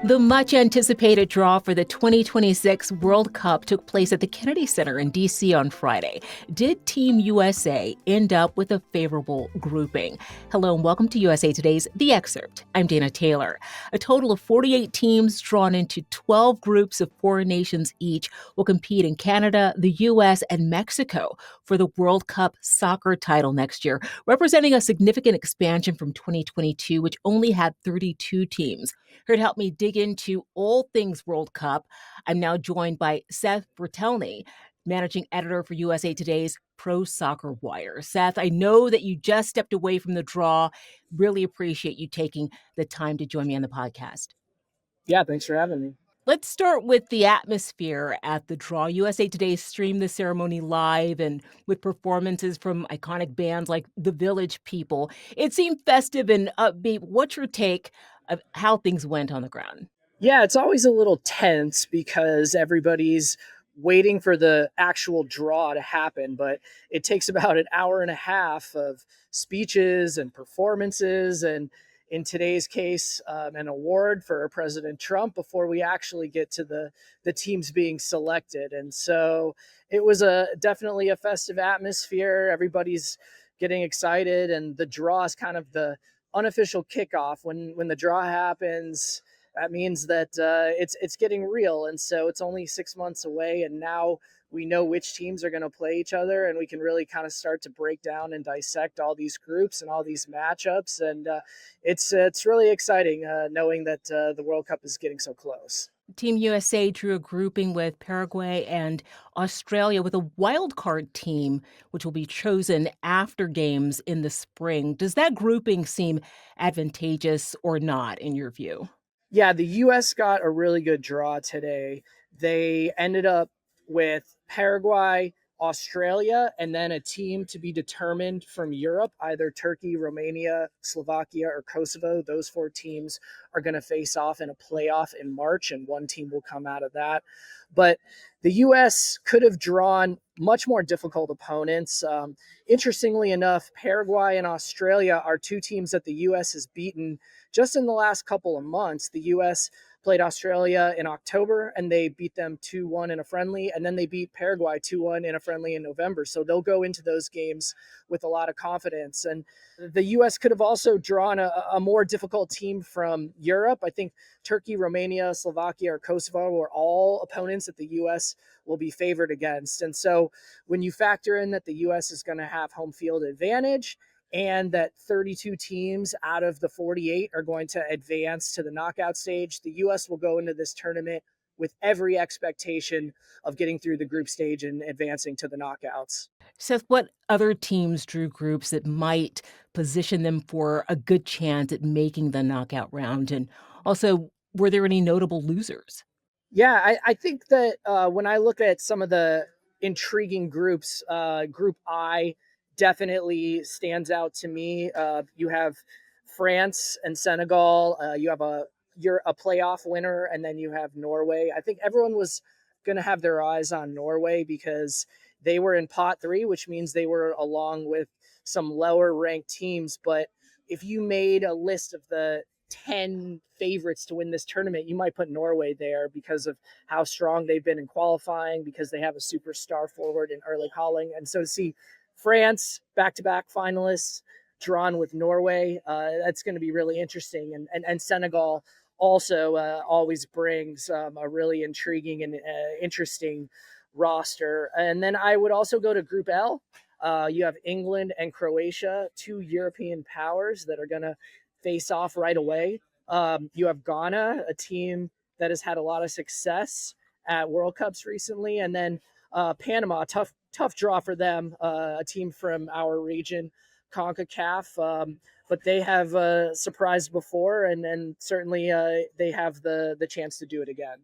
The much-anticipated draw for the 2026 World Cup took place at the Kennedy Center in D.C. on Friday. Did Team USA end up with a favorable grouping? Hello and welcome to USA Today's The Excerpt. I'm Dana Taylor. A total of 48 teams drawn into 12 groups of 4 nations each will compete in Canada, the U.S., and Mexico for the World Cup soccer title next year, representing a significant expansion from 2022, which only had 32 teams. Here to help me dig into all things World Cup, I'm now joined by Seth Vertelney, managing editor for USA Today's Pro Soccer Wire. Seth, I know that you just stepped away from the draw. Really appreciate you taking the time to join me on the podcast. Yeah, thanks for having me. Let's start with the atmosphere at the draw. USA Today streamed the ceremony live and with performances from iconic bands like The Village People. It seemed festive and upbeat. What's your take of how things went on the ground? Yeah, it's always a little tense because everybody's waiting for the actual draw to happen, but it takes about an hour and a half of speeches and performances, and in today's case, an award for President Trump before we actually get to the teams being selected. And so it was definitely a festive atmosphere. Everybody's getting excited, and the draw is kind of the unofficial kickoff. When the draw happens, that means that it's getting real. And so it's only 6 months away, and now we know which teams are going to play each other, and we can really kind of start to break down and dissect all these groups and all these matchups. And it's really exciting knowing that the World Cup is getting so close. Team USA drew a grouping with Paraguay and Australia with a wild card team, which will be chosen after games in the spring. Does that grouping seem advantageous or not, in your view? Yeah, the US got a really good draw today. They ended up with Paraguay, Australia, and then a team to be determined from Europe, either Turkey, Romania, Slovakia, or Kosovo. Those 4 teams are going to face off in a playoff in March, and one team will come out of that. But the US could have drawn much more difficult opponents. Interestingly enough, Paraguay and Australia are 2 teams that the US has beaten just in the last couple of months. The US played Australia in October, and they beat them 2-1 in a friendly, and then they beat Paraguay 2-1 in a friendly in November. So they'll go into those games with a lot of confidence. And the US could have also drawn a more difficult team from Europe. I think Turkey, Romania, Slovakia, or Kosovo are all opponents that the US will be favored against. And so when you factor in that the US is going to have home field advantage, and that 32 teams out of the 48 are going to advance to the knockout stage, the U.S. will go into this tournament with every expectation of getting through the group stage and advancing to the knockouts. Seth, what other teams drew groups that might position them for a good chance at making the knockout round? And also, were there any notable losers? Yeah, I think that when I look at some of the intriguing groups, Group I definitely stands out to me. You have France and Senegal. You have you're a playoff winner, and then you have Norway. I think everyone was going to have their eyes on Norway because they were in pot 3, which means they were along with some lower ranked teams. But if you made a list of the 10 favorites to win this tournament, you might put Norway there because of how strong they've been in qualifying, because they have a superstar forward in Erling Haaland. And so to see France back-to-back finalists drawn with Norway, that's going to be really interesting. And Senegal also always brings a really intriguing and interesting roster. And then I would also go to Group L. You have England and Croatia, 2 European powers that are going to face off right away. You have Ghana, a team that has had a lot of success at World Cups recently, and then Panama, tough draw for them, a team from our region, CONCACAF, but they have surprised before, and certainly they have the chance to do it again.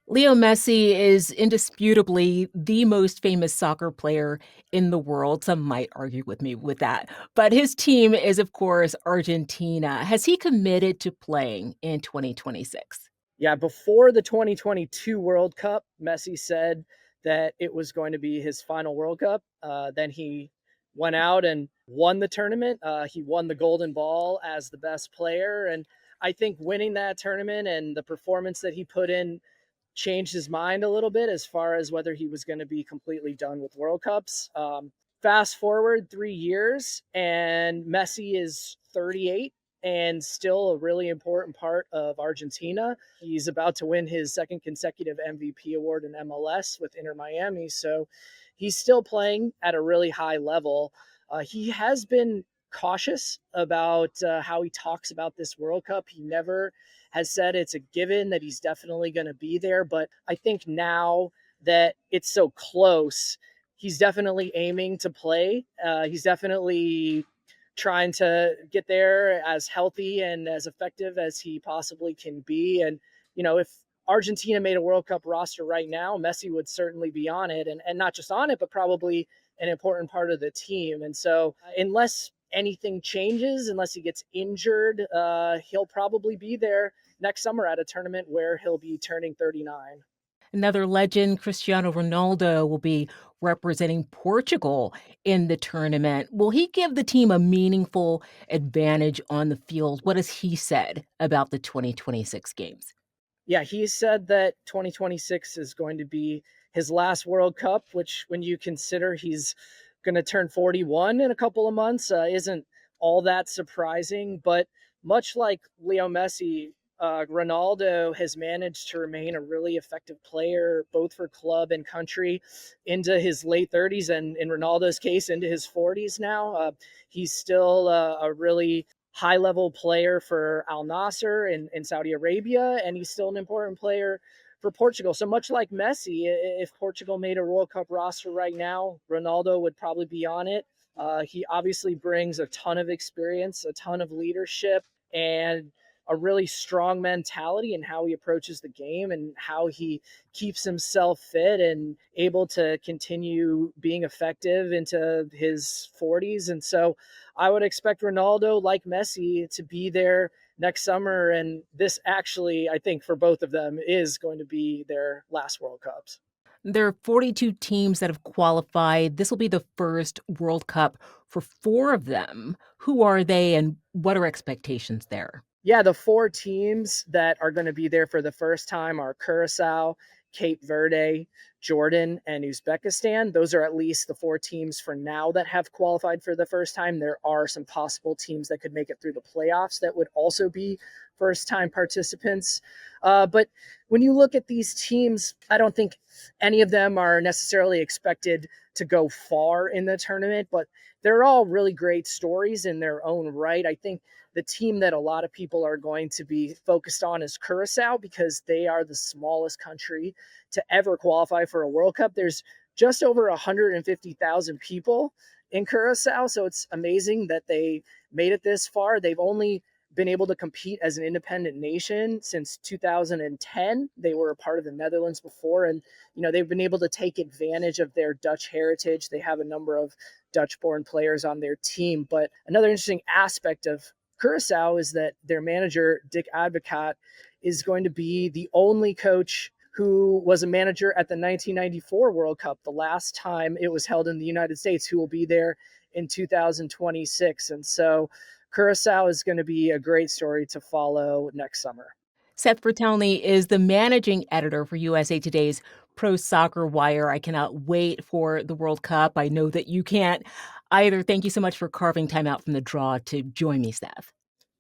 Leo Messi is indisputably the most famous soccer player in the world. Some might argue with me with that. But his team is, of course, Argentina. Has he committed to playing in 2026? Yeah, before the 2022 World Cup, Messi said that it was going to be his final World Cup. Then he went out and won the tournament. He won the Golden Ball as the best player. And I think winning that tournament and the performance that he put in changed his mind a little bit as far as whether he was going to be completely done with World Cups. Fast forward 3 years, and Messi is 38 and still a really important part of Argentina. He's about to win his second consecutive MVP award in MLS with Inter Miami. So he's still playing at a really high level. He has been cautious about how he talks about this World Cup. He never has said it's a given that he's definitely going to be there. But I think now that it's so close, he's definitely aiming to play. He's definitely trying to get there as healthy and as effective as he possibly can be. And, if Argentina made a World Cup roster right now, Messi would certainly be on it, and not just on it, but probably an important part of the team. And so, unless anything changes, unless he gets injured, he'll probably be there next summer at a tournament where he'll be turning 39. Another legend, Cristiano Ronaldo, will be representing Portugal in the tournament. Will he give the team a meaningful advantage on the field? What has he said about the 2026 games? Yeah, he said that 2026 is going to be his last World Cup, which, when you consider he's going to turn 41 in a couple of months, isn't all that surprising. But much like Leo Messi, Ronaldo has managed to remain a really effective player, both for club and country, into his late 30s, and in Ronaldo's case, into his 40s now. He's still a really high level player for Al Nasser in Saudi Arabia, and he's still an important player for Portugal. So much like Messi, if Portugal made a World Cup roster right now, Ronaldo would probably be on it. He obviously brings a ton of experience, a ton of leadership, and a really strong mentality in how he approaches the game and how he keeps himself fit and able to continue being effective into his 40s. And so I would expect Ronaldo, like Messi, to be there next summer. And this actually, I think, for both of them, is going to be their last World Cups. There are 42 teams that have qualified. This will be the first World Cup for four of them. Who are they and what are expectations there? Yeah, the four teams that are going to be there for the first time are Curacao, Cape Verde, Jordan, and Uzbekistan. Those are at least the four teams for now that have qualified for the first time. There are some possible teams that could make it through the playoffs that would also be first time participants. But when you look at these teams, I don't think any of them are necessarily expected to go far in the tournament, but they're all really great stories in their own right. I think the team that a lot of people are going to be focused on is Curacao, because they are the smallest country to ever qualify for a World Cup. There's just over 150,000 people in Curacao, so it's amazing that they made it this far. They've only been able to compete as an independent nation since 2010. They were a part of the Netherlands before, and they've been able to take advantage of their Dutch heritage. They have a number of Dutch-born players on their team. But another interesting aspect of Curacao is that their manager, Dick Advocat, is going to be the only coach who was a manager at the 1994 World Cup, the last time it was held in the United States, who will be there in 2026. And so Curacao is going to be a great story to follow next summer. Seth Vertelney is the managing editor for USA Today's Pro Soccer Wire. I cannot wait for the World Cup. I know that you can't either. Thank you so much for carving time out from the draw to join me, Seth.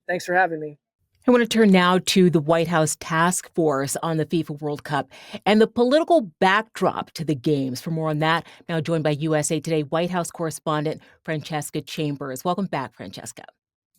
Thanks for having me. I want to turn now to the White House task force on the FIFA World Cup and the political backdrop to the games. For more on that, now joined by USA Today White House correspondent Francesca Chambers. Welcome back, Francesca.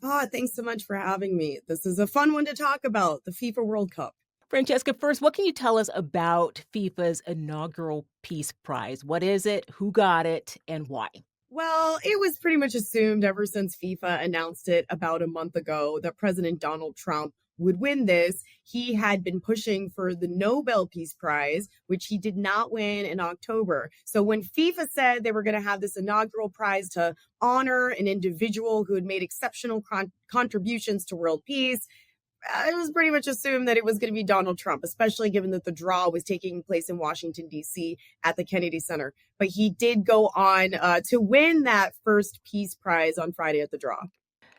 Oh, thanks so much for having me. This is a fun one to talk about, the FIFA World Cup. Francesca, first, what can you tell us about FIFA's inaugural Peace Prize? What is it, who got it, and why? Well, it was pretty much assumed ever since FIFA announced it about a month ago that President Donald Trump would win this. He had been pushing for the Nobel Peace Prize, which he did not win in October. So when FIFA said they were going to have this inaugural prize to honor an individual who had made exceptional contributions to world peace, it was pretty much assumed that it was going to be Donald Trump, especially given that the draw was taking place in Washington, D.C. at the Kennedy Center. But he did go on to win that first Peace Prize on Friday at the draw.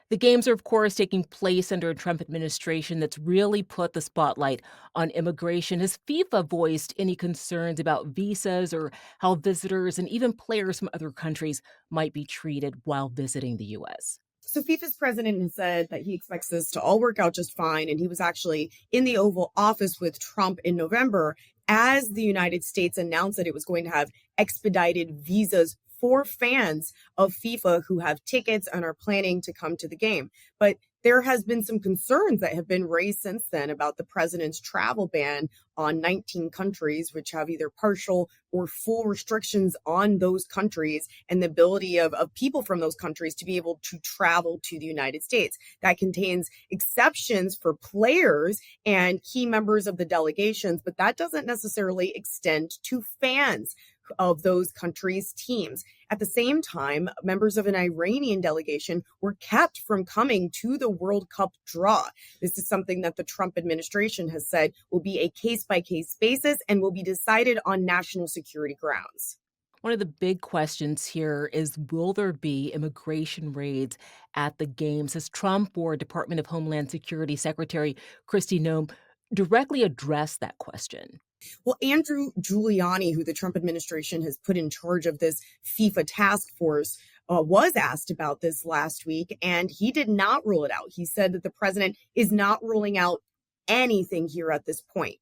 The games are, of course, taking place under a Trump administration that's really put the spotlight on immigration. Has FIFA voiced any concerns about visas or how visitors and even players from other countries might be treated while visiting the U.S.? So FIFA's president has said that he expects this to all work out just fine. And he was actually in the Oval Office with Trump in November as the United States announced that it was going to have expedited visas for fans of FIFA who have tickets and are planning to come to the game. But there has been some concerns that have been raised since then about the president's travel ban on 19 countries, which have either partial or full restrictions on those countries and the ability of people from those countries to be able to travel to the United States. That contains exceptions for players and key members of the delegations, but that doesn't necessarily extend to fans of those countries' teams. At the same time, members of an Iranian delegation were kept from coming to the World Cup draw. This is something that the Trump administration has said will be a case-by-case basis and will be decided on national security grounds. One of the big questions here is, will there be immigration raids at the games? Has Trump or Department of Homeland Security Secretary Kristi Noem directly addressed that question? Well, Andrew Giuliani, who the Trump administration has put in charge of this FIFA task force, was asked about this last week, and he did not rule it out. He said that the president is not ruling out anything here at this point.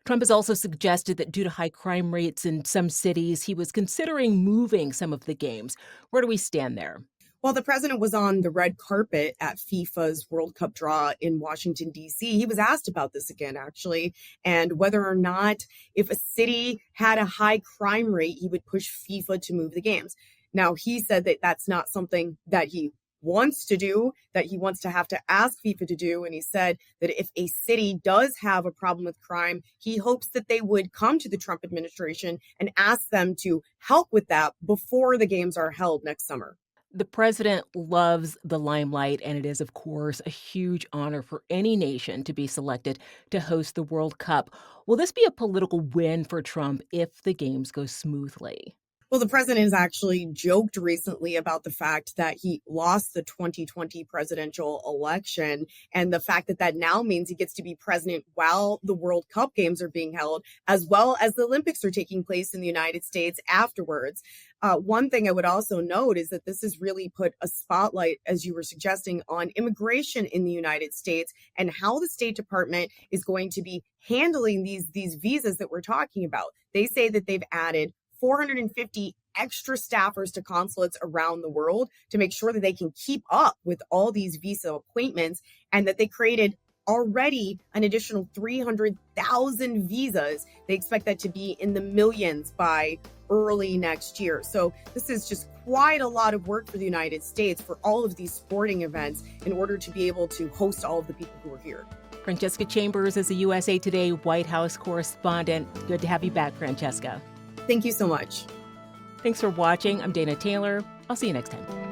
Trump has also suggested that due to high crime rates in some cities, he was considering moving some of the games. Where do we stand there? While the president was on the red carpet at FIFA's World Cup draw in Washington, D.C., he was asked about this again, actually, and whether or not if a city had a high crime rate, he would push FIFA to move the games. Now, he said that that's not something that he wants to do, that he wants to have to ask FIFA to do. And he said that if a city does have a problem with crime, he hopes that they would come to the Trump administration and ask them to help with that before the games are held next summer. The president loves the limelight, and it is, of course, a huge honor for any nation to be selected to host the World Cup. Will this be a political win for Trump if the games go smoothly? Well, the president has actually joked recently about the fact that he lost the 2020 presidential election and the fact that that now means he gets to be president while the World Cup games are being held, as well as the Olympics are taking place in the United States afterwards. One thing I would also note is that this has really put a spotlight, as you were suggesting, on immigration in the United States and how the State Department is going to be handling these visas that we're talking about. They say that they've added 450 extra staffers to consulates around the world to make sure that they can keep up with all these visa appointments, and that they created already an additional 300,000 visas. They expect that to be in the millions by early next year. So this is just quite a lot of work for the United States for all of these sporting events in order to be able to host all of the people who are here. Francesca Chambers is a USA Today White House correspondent. Good to have you back, Francesca. Thank you so much. Thanks for watching. I'm Dana Taylor. I'll see you next time.